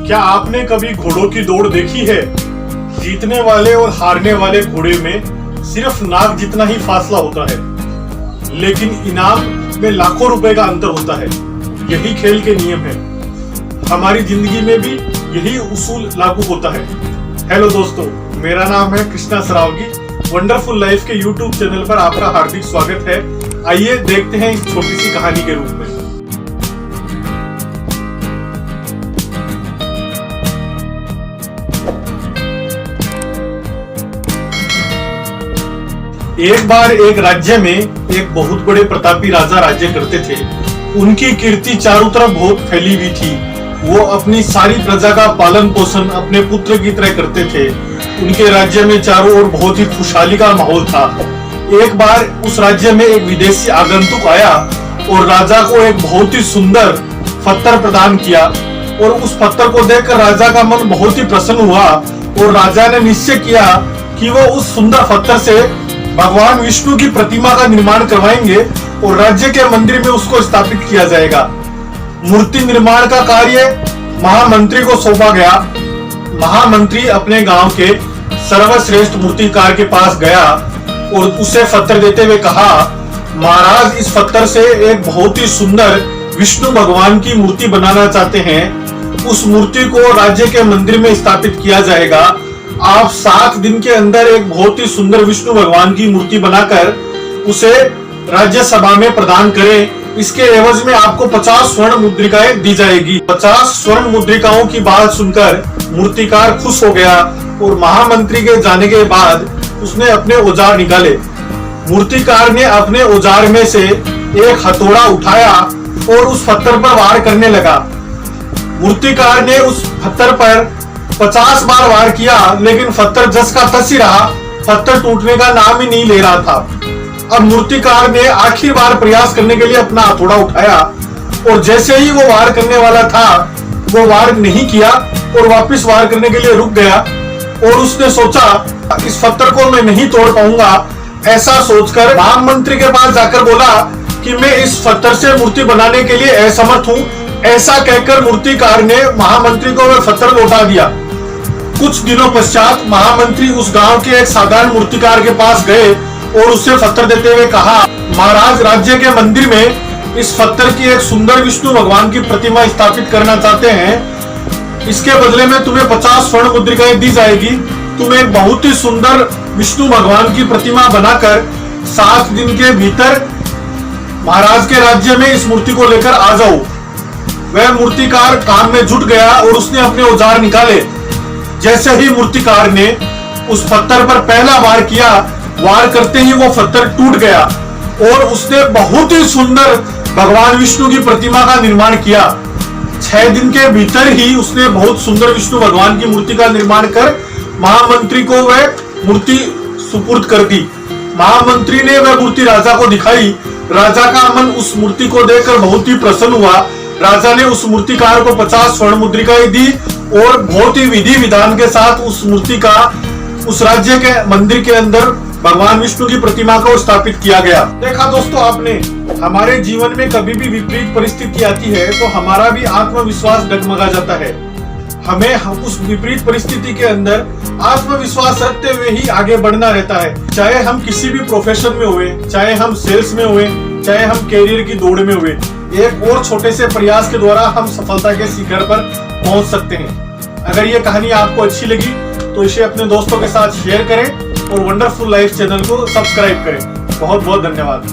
क्या आपने कभी घोड़ों की दौड़ देखी है? जीतने वाले और हारने वाले घोड़े में सिर्फ नाक जितना ही फासला होता है, लेकिन इनाम में लाखों रुपए का अंतर होता है। यही खेल के नियम है। हमारी जिंदगी में भी यही उसूल लागू होता है। हेलो दोस्तों, मेरा नाम है कृष्णा सरावगी। वंडरफुल लाइफ के यूट्यूब चैनल पर आपका हार्दिक स्वागत है। आइए देखते हैं इस छोटी सी कहानी के रूप में। एक बार एक राज्य में एक बहुत बड़े प्रतापी राजा राज्य करते थे। उनकी कीर्ति चारों तरफ बहुत फैली हुई थी। वो अपनी सारी प्रजा का पालन पोषण अपने पुत्र की तरह करते थे। उनके राज्य में चारों ओर बहुत ही खुशहाली का माहौल था। एक बार उस राज्य में एक विदेशी आगंतुक आया और राजा को एक बहुत ही सुंदर पत्थर प्रदान किया। और उस पत्थर को देखकर राजा का मन बहुत ही प्रसन्न हुआ और राजा ने निश्चय किया कि वो उस सुंदर पत्थर से भगवान विष्णु की प्रतिमा का निर्माण करवाएंगे और राज्य के मंदिर में उसको स्थापित किया जाएगा। मूर्ति निर्माण का कार्य महामंत्री को सौंपा गया। महामंत्री अपने गांव के सर्वश्रेष्ठ मूर्तिकार के पास गया और उसे पत्थर देते हुए कहा, महाराज, इस पत्थर से एक बहुत ही सुंदर विष्णु भगवान की मूर्ति बनाना चाहते हैं। उस मूर्ति को राज्य के मंदिर में स्थापित किया जाएगा। आप 7 दिन के अंदर एक बहुत ही सुंदर विष्णु भगवान की मूर्ति बनाकर उसे राज्यसभा में प्रदान करें। इसके एवज में आपको 50 स्वर्ण मुद्रिकाएं दी जाएगी। 50 स्वर्ण मुद्रिकाओं की बात सुनकर मूर्तिकार खुश हो गया और महामंत्री के जाने के बाद उसने अपने औजार निकाले। मूर्तिकार ने अपने औजार में से एक हथौड़ा उठाया और उस पत्थर पर वार करने लगा। मूर्तिकार ने उस पत्थर पर 50 बार वार किया, लेकिन पत्थर जस का तस ही रहा। पत्थर टूटने का नाम ही नहीं ले रहा था। अब मूर्तिकार ने आखिरी बार प्रयास करने के लिए अपना हथौड़ा उठाया और जैसे ही वो वार करने वाला था, वो वार नहीं किया और वापस वार करने के लिए रुक गया। और उसने सोचा, इस पत्थर को मैं नहीं तोड़ पाऊंगा। ऐसा सोचकर महामंत्री के पास जाकर बोला कि मैं इस पत्थर से मूर्ति बनाने के लिए असमर्थ हूँ। ऐसा कहकर मूर्तिकार ने महामंत्री को वह पत्थर लौटा दिया। कुछ दिनों पश्चात महामंत्री उस गांव के एक साधारण मूर्तिकार के पास गए और उससे पत्थर देते हुए कहा, महाराज, राज्य के मंदिर में इस पत्थर की एक सुंदर विष्णु भगवान की प्रतिमा स्थापित करना चाहते हैं। इसके बदले में तुम्हें 50 स्वर्ण मुद्रिकाएं दी जाएगी। तुम एक बहुत ही सुंदर विष्णु भगवान की प्रतिमा बनाकर 7 दिन के भीतर महाराज के राज्य में इस मूर्ति को लेकर आ जाओ। वह मूर्तिकार काम में जुट गया और उसने अपने औजार निकाले। जैसे ही मूर्तिकार ने उस पत्थर पर पहला वार किया, वार करते ही वो पत्थर टूट गया और उसने बहुत ही सुंदर भगवान विष्णु की प्रतिमा का निर्माण किया। 6 दिन के भीतर ही उसने बहुत सुंदर विष्णु भगवान की मूर्ति का निर्माण कर महामंत्री को वह मूर्ति सुपुर्द कर दी। महामंत्री ने वह मूर्ति राजा को दिखाई। राजा का मन उस मूर्ति को देखकर बहुत ही प्रसन्न हुआ। राजा ने उस मूर्तिकार को 50 स्वर्ण मुद्रिकाएं दी और बहुत ही विधि विधान के साथ उस मूर्ति का उस राज्य के मंदिर के अंदर भगवान विष्णु की प्रतिमा को स्थापित किया गया। देखा दोस्तों आपने, हमारे जीवन में कभी भी विपरीत परिस्थिति आती है तो हमारा भी आत्मविश्वास डगमगा जाता है। हमें उस विपरीत परिस्थिति के अंदर आत्मविश्वास रखते हुए ही आगे बढ़ना रहता है। चाहे हम किसी भी प्रोफेशन में हुए, चाहे हम सेल्स में हुए, चाहे हम कैरियर की दौड़ में हुए, एक और छोटे से प्रयास के द्वारा हम सफलता के शिखर पर पहुंच सकते हैं। अगर ये कहानी आपको अच्छी लगी तो इसे अपने दोस्तों के साथ शेयर करें और वंडरफुल लाइफ चैनल को सब्सक्राइब करें। बहुत बहुत धन्यवाद।